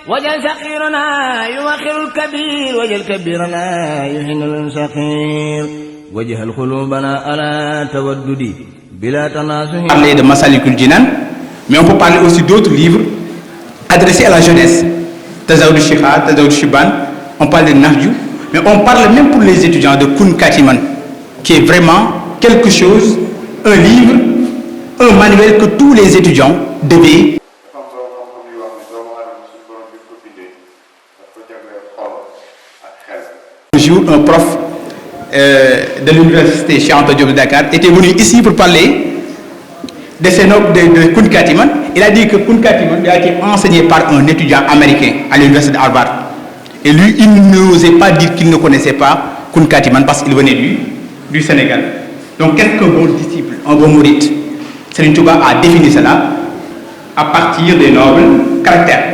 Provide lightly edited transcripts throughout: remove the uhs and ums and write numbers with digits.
وجل فقيرنا يوخر الكبير وجل كبيرنا يهن الصغير وجهل قلوبنا على تودد بلا تناسح. Parler de Massalikul Jinan, mais on peut parler aussi d'autres livres adressés à la jeunesse. Tazawud Shikha, Tazawud Shiban, on parle de Nahju, mais on parle même pour les étudiants de Kun Katiman, qui est vraiment quelque chose, un livre, un manuel que tous les étudiants devaient. Un jour, un prof de l'université Cheikh Anta Diop de Dakar était venu ici pour parler de Kun Katiman. Il a dit que Kun Katiman a été enseigné par un étudiant américain à l'université de Harvard. Et lui, il n'osait pas dire qu'il ne connaissait pas Kun Katiman parce qu'il venait du Sénégal. Donc, qu'est-ce qu'un bon disciple, un bon mouride? Serigne Touba a défini cela à partir des nobles caractères.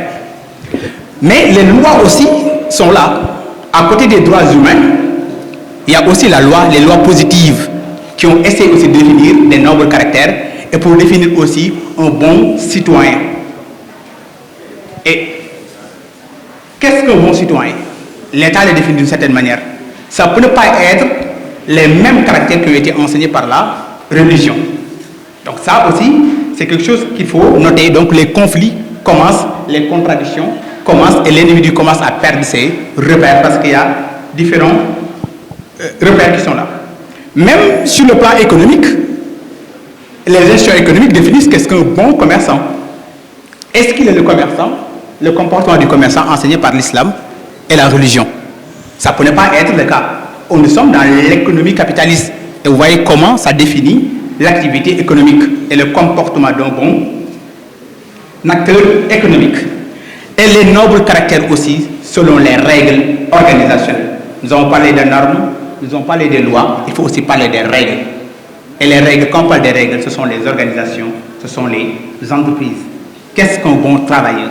Mais les lois aussi sont là. À côté des droits humains, il y a aussi les lois positives qui ont essayé aussi de définir des nobles caractères et pour définir aussi un bon citoyen. Et qu'est-ce qu'un bon citoyen? L'État les définit d'une certaine manière. Ça peut ne pas être les mêmes caractères qui ont été enseignés par la religion. Donc ça aussi, c'est quelque chose qu'il faut noter. Donc les conflits commencent, les contradictions commencent et l'individu commence à perdre ses repères parce qu'il y a différents repères qui sont là. Même sur le plan économique, les institutions économiques définissent qu'est-ce qu'un bon commerçant. Est-ce qu'il est le commerçant? Le comportement du commerçant enseigné par l'islam et la religion. Ça ne peut pas être le cas. Nous sommes dans l'économie capitaliste et vous voyez comment ça définit l'activité économique et le comportement d'un bon acteur économique. Et les nobles caractères aussi, selon les règles organisationnelles. Nous avons parlé des normes, nous avons parlé des lois, il faut aussi parler des règles. Et les règles, quand on parle des règles, ce sont les organisations, ce sont les entreprises. Qu'est-ce qu'un bon travailleur?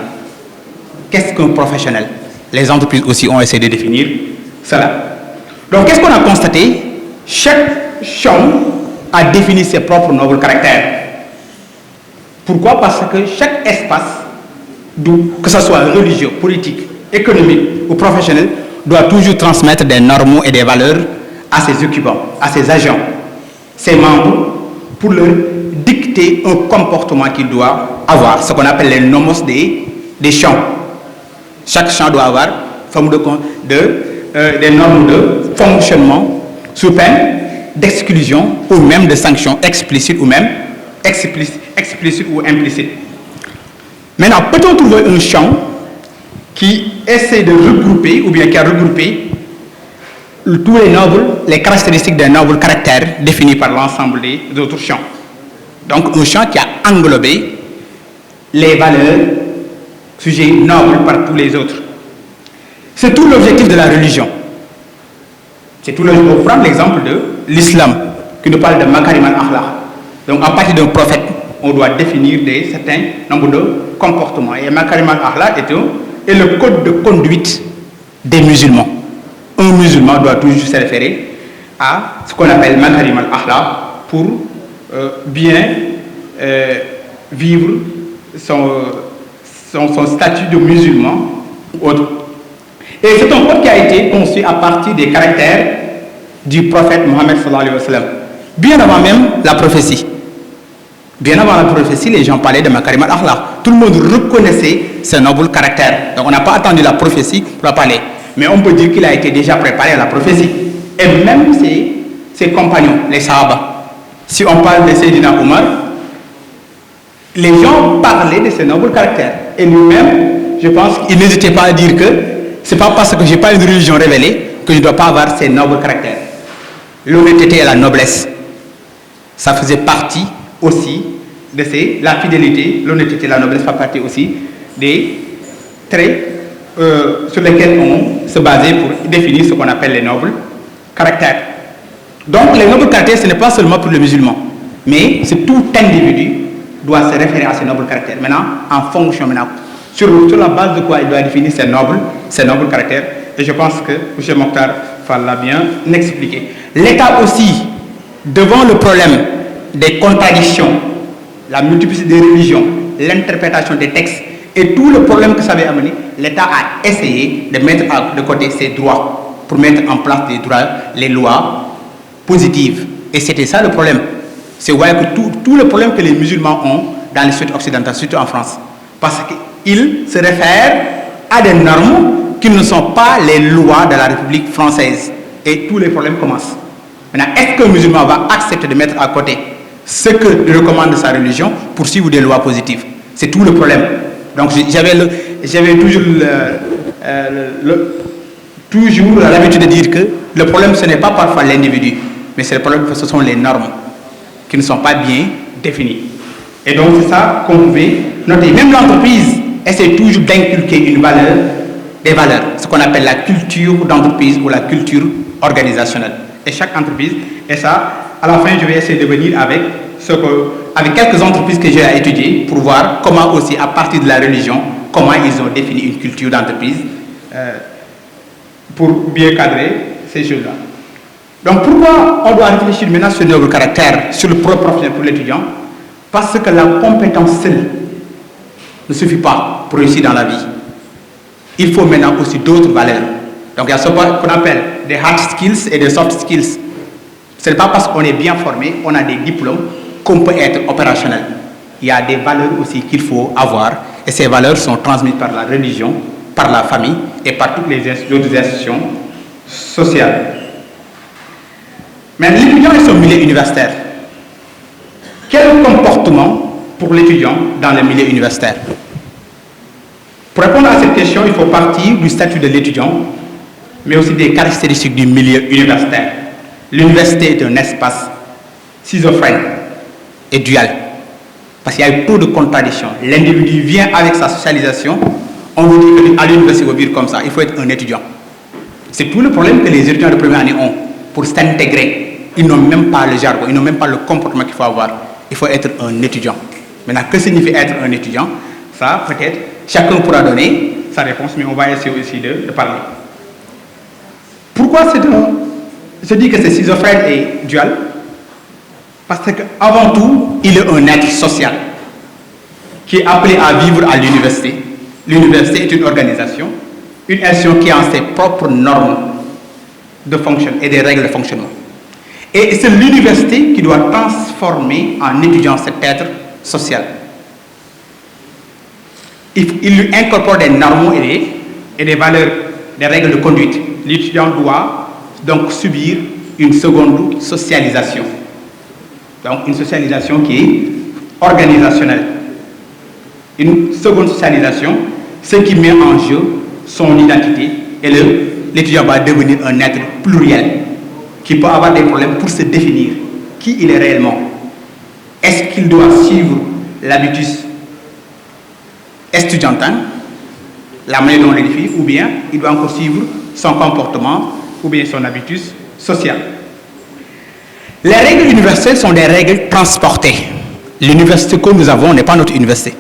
Qu'est-ce qu'un professionnel? Les entreprises aussi ont essayé de définir cela. Donc, qu'est-ce qu'on a constaté? Chaque champ a défini ses propres nobles caractères. Pourquoi? Parce que chaque espace, que ce soit religieux, politique, économique ou professionnel, doit toujours transmettre des normes et des valeurs à ses occupants, à ses agents, ses membres, pour leur dicter un comportement qu'il doit avoir, ce qu'on appelle les nomos des champs. Chaque champ doit avoir des normes de fonctionnement sous peine d'exclusion ou même de sanctions explicites ou même explicites ou implicites. Maintenant, peut-on trouver un champ qui essaie de regrouper ou bien qui a regroupé tous les caractéristiques des nobles caractères définis par l'ensemble des autres champs? Donc, un champ qui a englobé les valeurs, sujets nobles par tous les autres. C'est tout l'objectif de la religion. C'est tout l'objectif. On prend l'exemple de l'islam, qui nous parle de Makarim al-Akhlaq. Donc, à partir d'un prophète, on doit définir certains nombres de comportements. Et Makarim al-Akhlaq est le code de conduite des musulmans. Un musulman doit toujours se référer à ce qu'on appelle Makarim al-Akhlaq pour bien vivre son statut de musulman ou autre. Et c'est un code qui a été conçu à partir des caractères du prophète Mohammed sallallahu alayhi wa sallam. Bien avant même la prophétie. Bien avant la prophétie, les gens parlaient de Makarim al-Akhlaq. Tout le monde reconnaissait ce noble caractère. Donc on n'a pas attendu la prophétie pour en parler. Mais on peut dire qu'il a été déjà préparé à la prophétie. Et même ses compagnons, les Sahaba. Si on parle de Sayyidina Omar, les gens parlaient de ce noble caractère. Et lui-même, je pense qu'il n'hésitait pas à dire que c'est pas parce que je n'ai pas une religion révélée que je ne dois pas avoir ces nobles caractères. L'honnêteté et la noblesse, ça faisait partie aussi de la fidélité, l'honnêteté et la noblesse font partie aussi des traits sur lesquels on se basait pour définir ce qu'on appelle les nobles caractères. Donc les nobles caractères, ce n'est pas seulement pour le musulman, mais c'est tout individu doit se référer à ces nobles caractères. Maintenant, en fonction, sur la base de quoi il doit définir ces nobles caractères. Et je pense que M. Mokhtar l'a bien expliqué. L'État aussi devant le problème des contradictions, la multiplicité des religions, l'interprétation des textes et tout le problème que ça avait amené, l'État a essayé de mettre de côté ses droits pour mettre en place des droits, les lois positives. Et c'était ça le problème. C'est que tout le problème que les musulmans ont dans les sociétés occidentales, surtout en France. Parce qu'ils se réfèrent à des normes qui ne sont pas les lois de la République française. Et tous les problèmes commencent. Maintenant, est-ce qu'un musulman va accepter de mettre à côté ce que recommande sa religion pour suivre des lois positives? C'est tout le problème. Donc j'avais toujours l'habitude de dire que le problème, ce n'est pas parfois l'individu, mais c'est le problème que ce sont les normes qui ne sont pas bien définies. Et donc c'est ça qu'on pouvait noter. Même l'entreprise essaie toujours d'inculquer une valeur, des valeurs, ce qu'on appelle la culture d'entreprise ou la culture organisationnelle. Et chaque entreprise, et ça, à la fin, je vais essayer de venir avec quelques entreprises que j'ai à étudier pour voir comment aussi, à partir de la religion, comment ils ont défini une culture d'entreprise pour bien cadrer ces choses-là. Donc pourquoi on doit réfléchir maintenant sur le noble caractère, sur le propre professionnel pour l'étudiant? Parce que la compétence seule ne suffit pas pour réussir dans la vie. Il faut maintenant aussi d'autres valeurs. Donc il y a ce qu'on appelle des hard skills et des soft skills. Ce n'est pas parce qu'on est bien formé, on a des diplômes, qu'on peut être opérationnel. Il y a des valeurs aussi qu'il faut avoir. Et ces valeurs sont transmises par la religion, par la famille et par toutes les autres institutions sociales. Mais l'étudiant et son milieu universitaire. Quel comportement pour l'étudiant dans le milieu universitaire? Pour répondre à cette question, il faut partir du statut de l'étudiant, mais aussi des caractéristiques du milieu universitaire. L'université est un espace schizophrène et dual, parce qu'il y a eu trop de contradictions. L'individu vient avec sa socialisation, on vous dit qu'à l'université, il faut vivre comme ça, il faut être un étudiant. C'est tout le problème que les étudiants de première année ont pour s'intégrer. Ils n'ont même pas le jargon, ils n'ont même pas le comportement qu'il faut avoir. Il faut être un étudiant. Maintenant, que signifie être un étudiant? Ça, peut-être, chacun pourra donner sa réponse, mais on va essayer aussi de parler. Pourquoi je dis que c'est schizophrène et dual? Parce qu'avant tout, il est un être social qui est appelé à vivre à l'université. L'université est une organisation qui a ses propres normes de fonctionnement et des règles de fonctionnement. Et c'est l'université qui doit transformer en étudiant cet être social. Il lui incorpore des normes et des valeurs, des règles de conduite. L'étudiant doit donc subir une seconde socialisation. Donc une socialisation qui est organisationnelle. Une seconde socialisation, ce qui met en jeu son identité, et l'étudiant va devenir un être pluriel qui peut avoir des problèmes pour se définir qui il est réellement. Est-ce qu'il doit suivre l'habitus estudiantin, la manière dont on l'édifie, ou bien il doit encore suivre son comportement ou bien son habitus social. Les règles universelles sont des règles transportées. L'université que nous avons n'est pas notre université.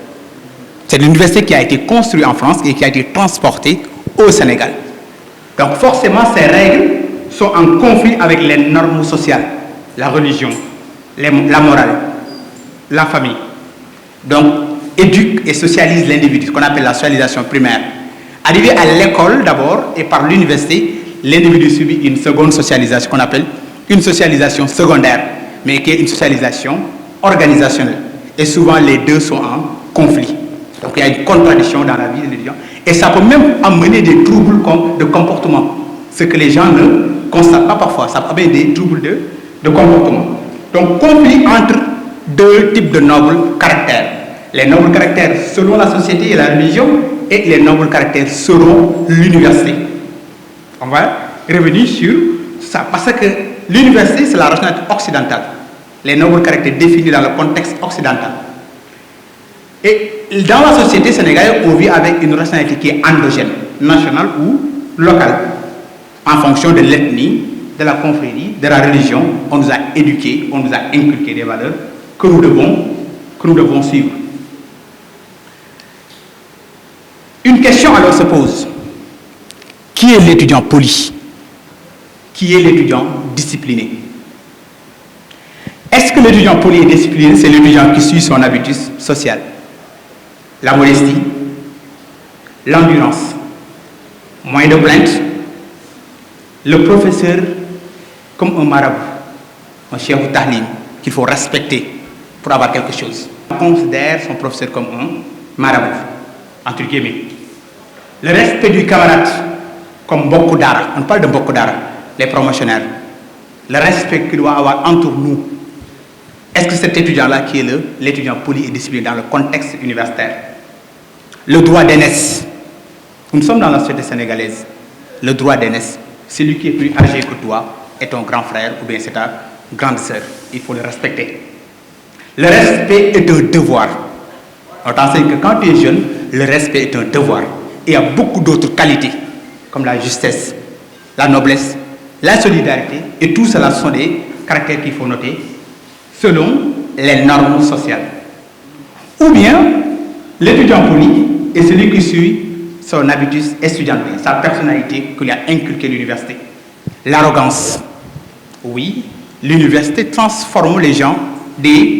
C'est l'université qui a été construite en France et qui a été transportée au Sénégal. Donc forcément, ces règles sont en conflit avec les normes sociales, la religion, la morale, la famille. Donc, éduque et socialise l'individu, ce qu'on appelle la socialisation primaire. Arrivé à l'école d'abord et par l'université, l'individu subit une seconde socialisation qu'on appelle une socialisation secondaire, mais qui est une socialisation organisationnelle. Et souvent, les deux sont en conflit. Donc, il y a une contradiction dans la vie de l'étudiant. Et ça peut même amener des troubles de comportement, ce que les gens ne constatent pas parfois. Ça peut amener des troubles de comportement. Donc, conflit entre deux types de nobles caractères. Les nobles caractères selon la société et la religion, et les nobles caractères selon l'université. On va revenir sur ça, parce que l'université, c'est la rationalité occidentale. Les nobles caractères définis dans le contexte occidental. Et dans la société sénégalaise, on vit avec une rationalité qui est endogène, nationale ou locale, en fonction de l'ethnie, de la confrérie, de la religion. On nous a éduqués, on nous a inculqué des valeurs que nous devons suivre. Une question alors se pose. Qui est l'étudiant poli? Qui est l'étudiant discipliné? Est-ce que l'étudiant poli et discipliné, c'est l'étudiant qui suit son habitus social? La modestie, l'endurance, moins de plaintes, le professeur comme un marabout, un chef tahlim qu'il faut respecter pour avoir quelque chose. On considère son professeur comme un marabout, entre guillemets. Le respect du camarade comme beaucoup d'ara, on parle de beaucoup d'ara, les promotionnaires. Le respect qu'il doit avoir entre nous. Est-ce que cet étudiant-là qui est l'étudiant poli et discipliné dans le contexte universitaire? Le droit d'aînesse. Nous sommes dans la société sénégalaise. Le droit d'aînesse. Celui qui est plus âgé que toi est ton grand frère ou bien c'est ta grande sœur. Il faut le respecter. Le respect est un devoir. On t'enseigne que quand tu es jeune, le respect est un devoir. Et il y a beaucoup d'autres qualités, comme la justesse, la noblesse, la solidarité, et tout cela sont des caractères qu'il faut noter selon les normes sociales. Ou bien, l'étudiant poli est celui qui suit son habitus étudiantin, sa personnalité que lui a inculqué l'université. L'arrogance. Oui, l'université transforme les gens,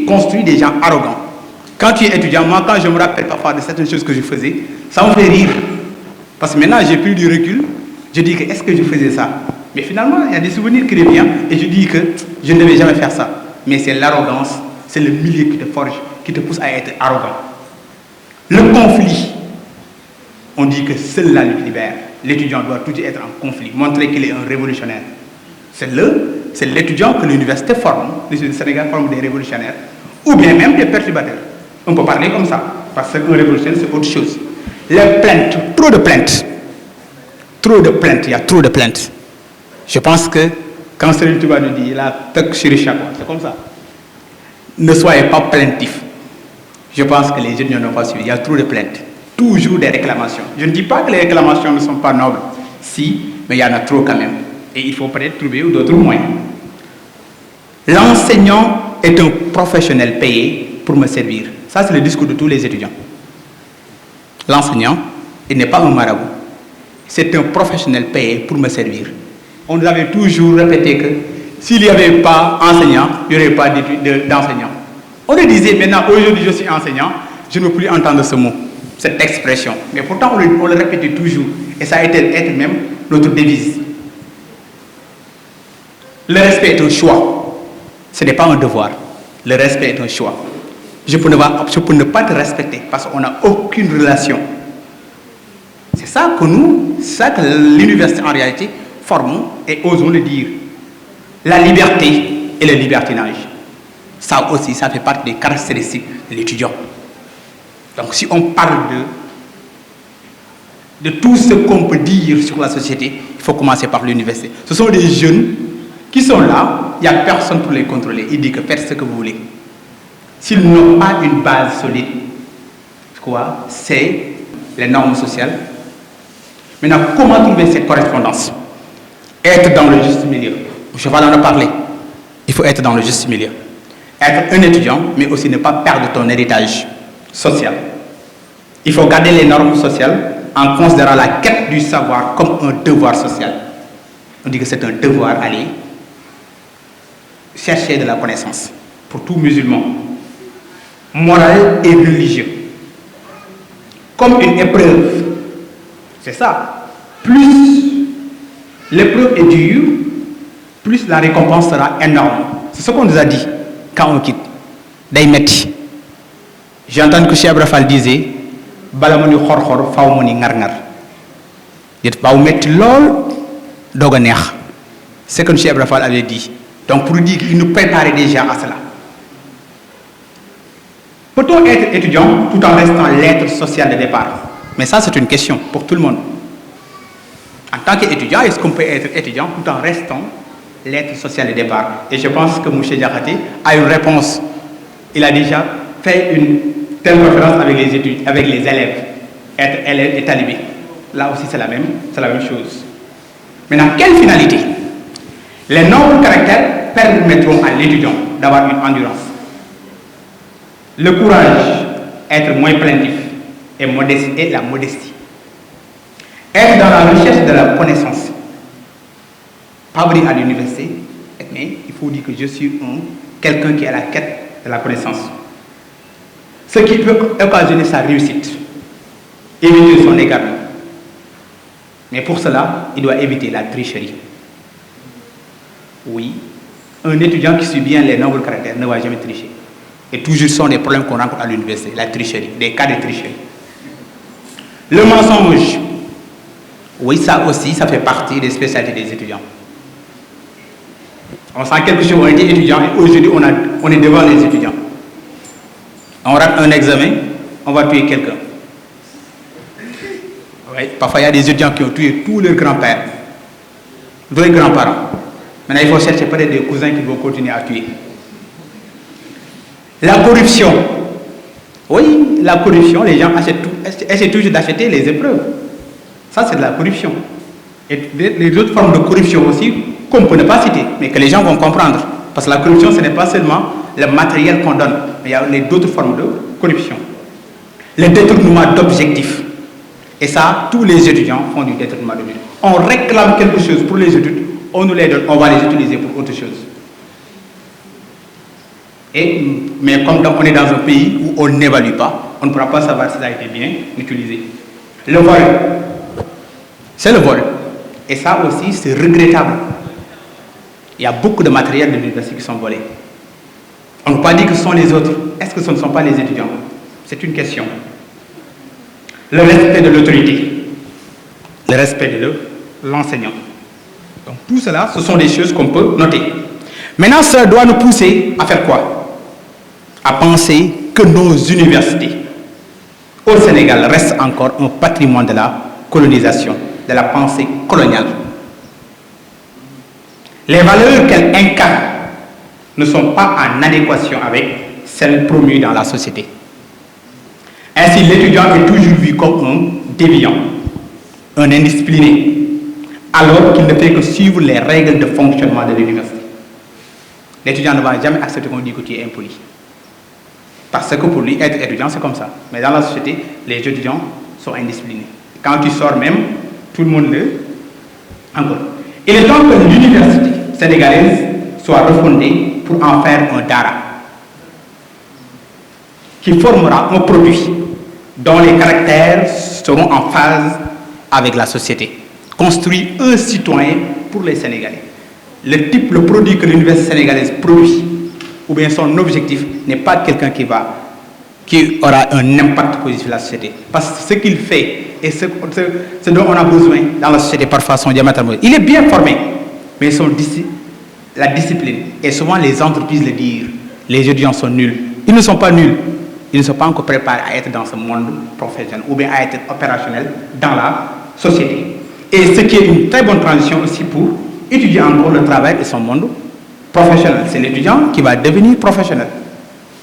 construit des gens arrogants. Quand tu es étudiant, moi, quand je me rappelle parfois de certaines choses que je faisais, ça me fait rire. Parce que maintenant, j'ai plus du recul. Je dis que est-ce que je faisais ça? Mais finalement, il y a des souvenirs qui reviennent et je dis que je ne devais jamais faire ça. Mais c'est l'arrogance, c'est le milieu qui te forge, qui te pousse à être arrogant. Le conflit. On dit que seule la lutte libère. L'étudiant doit toujours être en conflit, montrer qu'il est un révolutionnaire. C'est l'étudiant que l'université forme, le Sénégal forme des révolutionnaires, ou bien même des perturbateurs. On peut parler comme ça, parce qu'un révolutionnaire, c'est autre chose. Les plaintes, trop de plaintes. Trop de plaintes, il y a trop de plaintes. Je pense que quand Serigne Touba nous dit, c'est comme ça. Ne soyez pas plaintifs. Je pense que les jeunes n'ont pas suivi. Il y a trop de plaintes. Toujours des réclamations. Je ne dis pas que les réclamations ne sont pas nobles. Si, mais il y en a trop quand même. Et il faut peut-être trouver d'autres moyens. L'enseignant est un professionnel payé pour me servir. Ça, c'est le discours de tous les étudiants. L'enseignant, il n'est pas un marabout. C'est un professionnel payé pour me servir. On nous avait toujours répété que s'il n'y avait pas enseignant, il n'y aurait pas d'enseignant. On nous disait maintenant, aujourd'hui je suis enseignant, je ne veux plus entendre ce mot, cette expression. Mais pourtant, on le répétait toujours. Et ça a été même notre devise. Le respect est un choix. Ce n'est pas un devoir. Le respect est un choix. Je peux ne pas te respecter parce qu'on n'a aucune relation. C'est ça que l'université en réalité forme et osons le dire. La liberté et le libertinage. Ça aussi, ça fait partie des caractéristiques de l'étudiant. Donc si on parle de tout ce qu'on peut dire sur la société, il faut commencer par l'université. Ce sont des jeunes qui sont là, il n'y a personne pour les contrôler. Ils disent que faites ce que vous voulez. S'ils n'ont pas une base solide, quoi, c'est les normes sociales. Maintenant, comment trouver cette correspondance? Être dans le juste milieu. Je vais en parler. Il faut être dans le juste milieu. Être un étudiant, mais aussi ne pas perdre ton héritage social. Il faut garder les normes sociales en considérant la quête du savoir comme un devoir social. On dit que c'est un devoir aller chercher de la connaissance pour tout musulman, moral et religieux. Comme une épreuve. C'est ça. Plus l'épreuve est dure, plus la récompense sera énorme. C'est ce qu'on nous a dit quand on quitte. Daïmeti. J'ai entendu que Cheikh Abrafal disait Balamoni khor faumoni ngar. Il va mettre lol doganer. C'est comme Cheikh Abrafal avait dit. Donc pour dire qu'il nous préparait déjà à cela. Peut-on être étudiant tout en restant l'être social de départ? Mais ça, c'est une question pour tout le monde. En tant qu'étudiant, est-ce qu'on peut être étudiant tout en restant l'être social de départ? Et je pense que M. Diakhaté a une réponse. Il a déjà fait une telle référence avec les études, avec les élèves. Être élève et talibé. Là aussi, c'est la même chose. Maintenant, quelle finalité? Les nobles caractères permettront à l'étudiant d'avoir une endurance. Le courage, être moins plaintif et la modestie. Être dans la recherche de la connaissance. Pas venir à l'université, mais il faut dire que je suis un quelqu'un qui est à la quête de la connaissance. Ce qui peut occasionner sa réussite, éviter son égarement. Mais pour cela, il doit éviter la tricherie. Oui, un étudiant qui suit bien les nobles caractères ne va jamais tricher. Et toujours sont des problèmes qu'on rencontre à l'université, la tricherie, des cas de tricherie. Le mensonge, oui, ça aussi, ça fait partie des spécialités des étudiants. On sent quelque chose, on était étudiant et aujourd'hui on est devant les étudiants. On rate un examen, on va tuer quelqu'un. Oui, parfois il y a des étudiants qui ont tué tous leurs grands-pères, tous les grands-parents. Maintenant il faut chercher peut-être des cousins qui vont continuer à tuer. La corruption. Oui, la corruption, les gens essaient toujours d'acheter les épreuves. Ça c'est de la corruption. Et les autres formes de corruption aussi, qu'on peut ne pas citer, mais que les gens vont comprendre. Parce que la corruption, ce n'est pas seulement le matériel qu'on donne, mais il y a d'autres formes de corruption. Le détournement d'objectifs. Et ça, tous les étudiants font du détournement d'objectifs. On réclame quelque chose pour les études, on nous les donne, on va les utiliser pour autre chose. Mais comme on est dans un pays où on n'évalue pas, on ne pourra pas savoir si ça a été bien utilisé. Le vol, c'est le vol. Et ça aussi, c'est regrettable. Il y a beaucoup de matériel de l'université qui sont volés. On ne peut pas dire que ce sont les autres. Est-ce que ce ne sont pas les étudiants? C'est une question. Le respect de l'autorité. Le respect de l'enseignant. Donc tout cela, ce sont des choses qu'on peut noter. Maintenant, ça doit nous pousser à faire quoi? À penser que nos universités au Sénégal restent encore un patrimoine de la colonisation, de la pensée coloniale. Les valeurs qu'elles incarnent ne sont pas en adéquation avec celles promues dans la société. Ainsi, l'étudiant est toujours vu comme un déviant, un indiscipliné, alors qu'il ne fait que suivre les règles de fonctionnement de l'université. L'étudiant ne va jamais accepter qu'on dise que tu es impoli. Parce que pour lui, être étudiant, c'est comme ça. Mais dans la société, les étudiants sont indisciplinés. Quand tu sors même, tout le monde le... Encore. Il est temps que l'université sénégalaise soit refondée pour en faire un dara qui formera un produit dont les caractères seront en phase avec la société. Construire un citoyen pour les Sénégalais. Le produit que l'université sénégalaise produit, ou bien son objectif, n'est pas quelqu'un qui aura un impact positif sur la société. Parce que ce qu'il fait et ce dont on a besoin dans la société parfois sont diamétralement. Il est bien formé, mais la discipline, et souvent les entreprises le disent, les étudiants sont nuls. Ils ne sont pas nuls. Ils ne sont pas encore préparés à être dans ce monde professionnel ou bien à être opérationnel dans la société. Et ce qui est une très bonne transition aussi pour étudier encore le travail et son monde professionnel. C'est l'étudiant qui va devenir professionnel.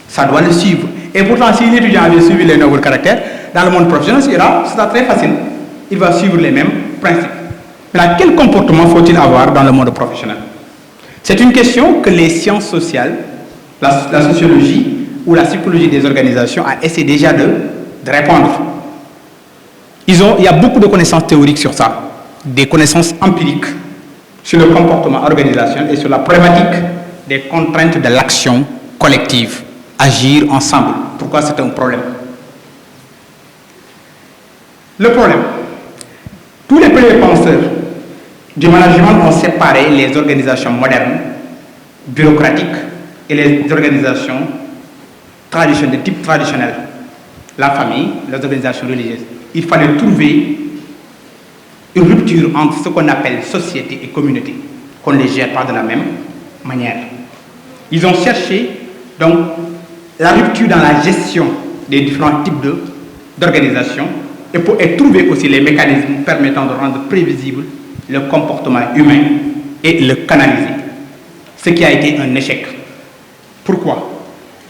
Ça doit le suivre. Et pourtant, si l'étudiant avait suivi les nouveaux caractères, dans le monde professionnel, ce sera très facile. Il va suivre les mêmes principes. Maintenant, quel comportement faut-il avoir dans le monde professionnel? C'est une question que les sciences sociales, la sociologie ou la psychologie des organisations a essayé déjà de répondre. Il y a beaucoup de connaissances théoriques sur ça, des connaissances empiriques sur le comportement organisationnel et sur la problématique des contraintes de l'action collective. Agir ensemble. Pourquoi c'est un problème? Le problème, tous les premiers penseurs du management ont séparé les organisations modernes, bureaucratiques, et les organisations traditionnelles, de type traditionnel. La famille, les organisations religieuses. Il fallait trouver une rupture entre ce qu'on appelle société et communauté, qu'on ne les gère pas de la même manière. Ils ont cherché donc la rupture dans la gestion des différents types d'organisations et trouver aussi les mécanismes permettant de rendre prévisible le comportement humain et le canaliser. Ce qui a été un échec. Pourquoi?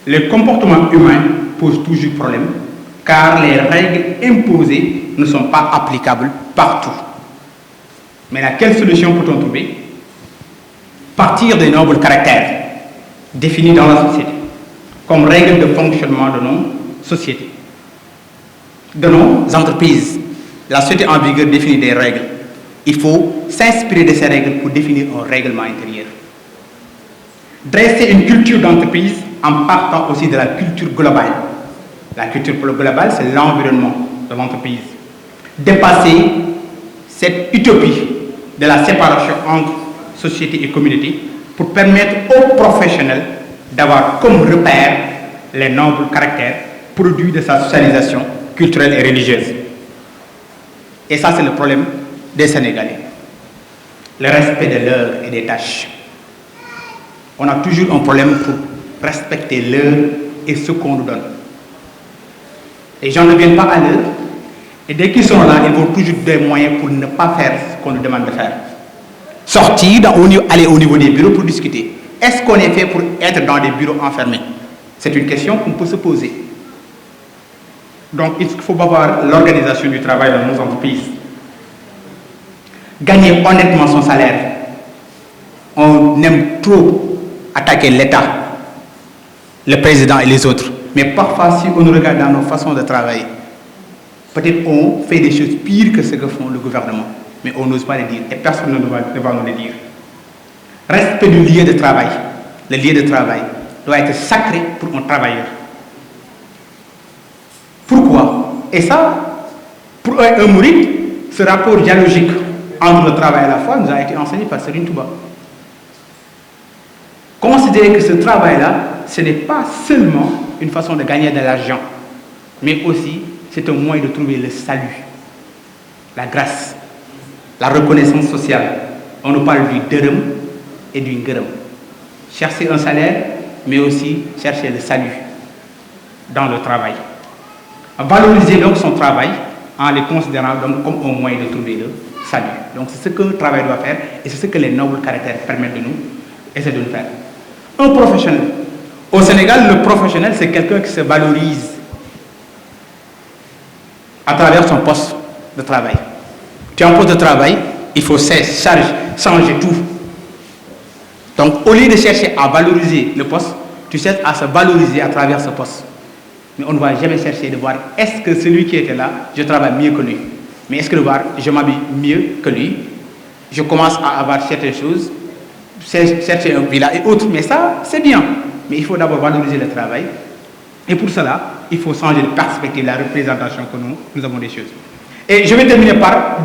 Le comportement humain pose toujours problème car les règles imposées ne sont pas applicables partout. Maintenant, quelle solution peut-on trouver? Partir des nobles caractères définis dans la société comme règles de fonctionnement de nos sociétés, de nos entreprises. La société en vigueur définit des règles. Il faut s'inspirer de ces règles pour définir un règlement intérieur. Dresser une culture d'entreprise en partant aussi de la culture globale. La culture globale, c'est l'environnement de l'entreprise. Dépasser cette utopie de la séparation entre société et communauté pour permettre aux professionnels d'avoir comme repère les nobles caractères produits de sa socialisation culturelle et religieuse. Et ça, c'est le problème des Sénégalais. Le respect de l'heure et des tâches. On a toujours un problème pour respecter l'heure et ce qu'on nous donne. Les gens ne viennent pas à l'heure, et dès qu'ils sont là, ils vont toujours des moyens pour ne pas faire ce qu'on nous demande de faire. Sortir, aller au niveau des bureaux pour discuter. Est-ce qu'on est fait pour être dans des bureaux enfermés? C'est une question qu'on peut se poser. Donc, il faut avoir l'organisation du travail dans nos entreprises. Gagner honnêtement son salaire. On aime trop attaquer l'État, le président et les autres. Mais parfois, si on regarde dans nos façons de travailler, peut-être on fait des choses pires que ce que font le gouvernement. Mais on n'ose pas les dire et personne ne va nous les dire. Respect du lieu de travail. Le lieu de travail doit être sacré pour un travailleur. Pourquoi? Et ça, pour un mouride, ce rapport dialogique entre le travail et la foi nous a été enseigné par Serigne Touba. Considérer que ce travail-là, ce n'est pas seulement une façon de gagner de l'argent, mais aussi c'est un moyen de trouver le salut, la grâce, la reconnaissance sociale. On nous parle du dërëm et du ngërëm. Chercher un salaire, mais aussi chercher le salut dans le travail. Valoriser donc son travail en les considérant donc comme un moyen de trouver le salut. Donc c'est ce que le travail doit faire et c'est ce que les nobles caractères permettent de nous essayer de nous faire. Un professionnel. Au Sénégal, le professionnel, c'est quelqu'un qui se valorise à travers son poste de travail. Tu as un poste de travail, il faut changer tout. Donc, au lieu de chercher à valoriser le poste, tu cherches à se valoriser à travers ce poste. Mais on ne va jamais chercher de voir est-ce que celui qui était là, je travaille mieux que lui. Mais est-ce que de voir, je m'habille mieux que lui, je commence à avoir certaines choses, chercher un villa et autres, mais ça, c'est bien. Mais il faut d'abord valoriser le travail. Et pour cela, il faut changer de perspective, la représentation que nous avons des choses. Et je vais terminer par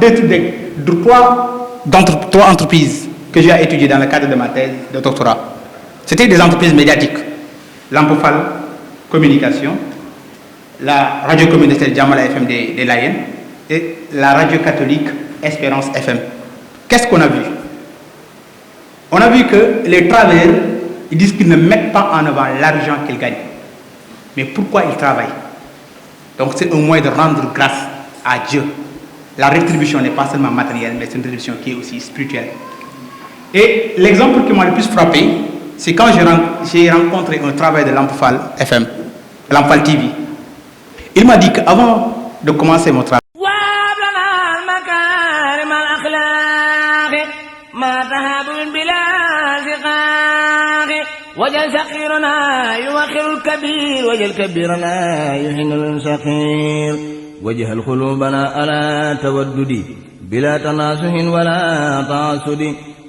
trois entreprises que j'ai étudiées dans le cadre de ma thèse de doctorat. C'était des entreprises médiatiques. Lampofal Communication, la radio communautaire Jamala FM des Layènes et la radio catholique Espérance FM. Qu'est-ce qu'on a vu? On a vu que les travailleurs, ils disent qu'ils ne mettent pas en avant l'argent qu'ils gagnent. Mais pourquoi ils travaillent? Donc c'est un moyen de rendre grâce à Dieu. La rétribution n'est pas seulement matérielle, mais c'est une rétribution qui est aussi spirituelle. Et l'exemple qui m'a le plus frappé, c'est quand j'ai rencontré un travail de Lampofal FM, Lampofal TV. Il m'a dit qu'avant de commencer mon travail, وجل سقيرنا يوخر الكبير وجل كبيرنا يهن الصغير وجه قلوبنا على تودد بلا تناسه ولا تعصد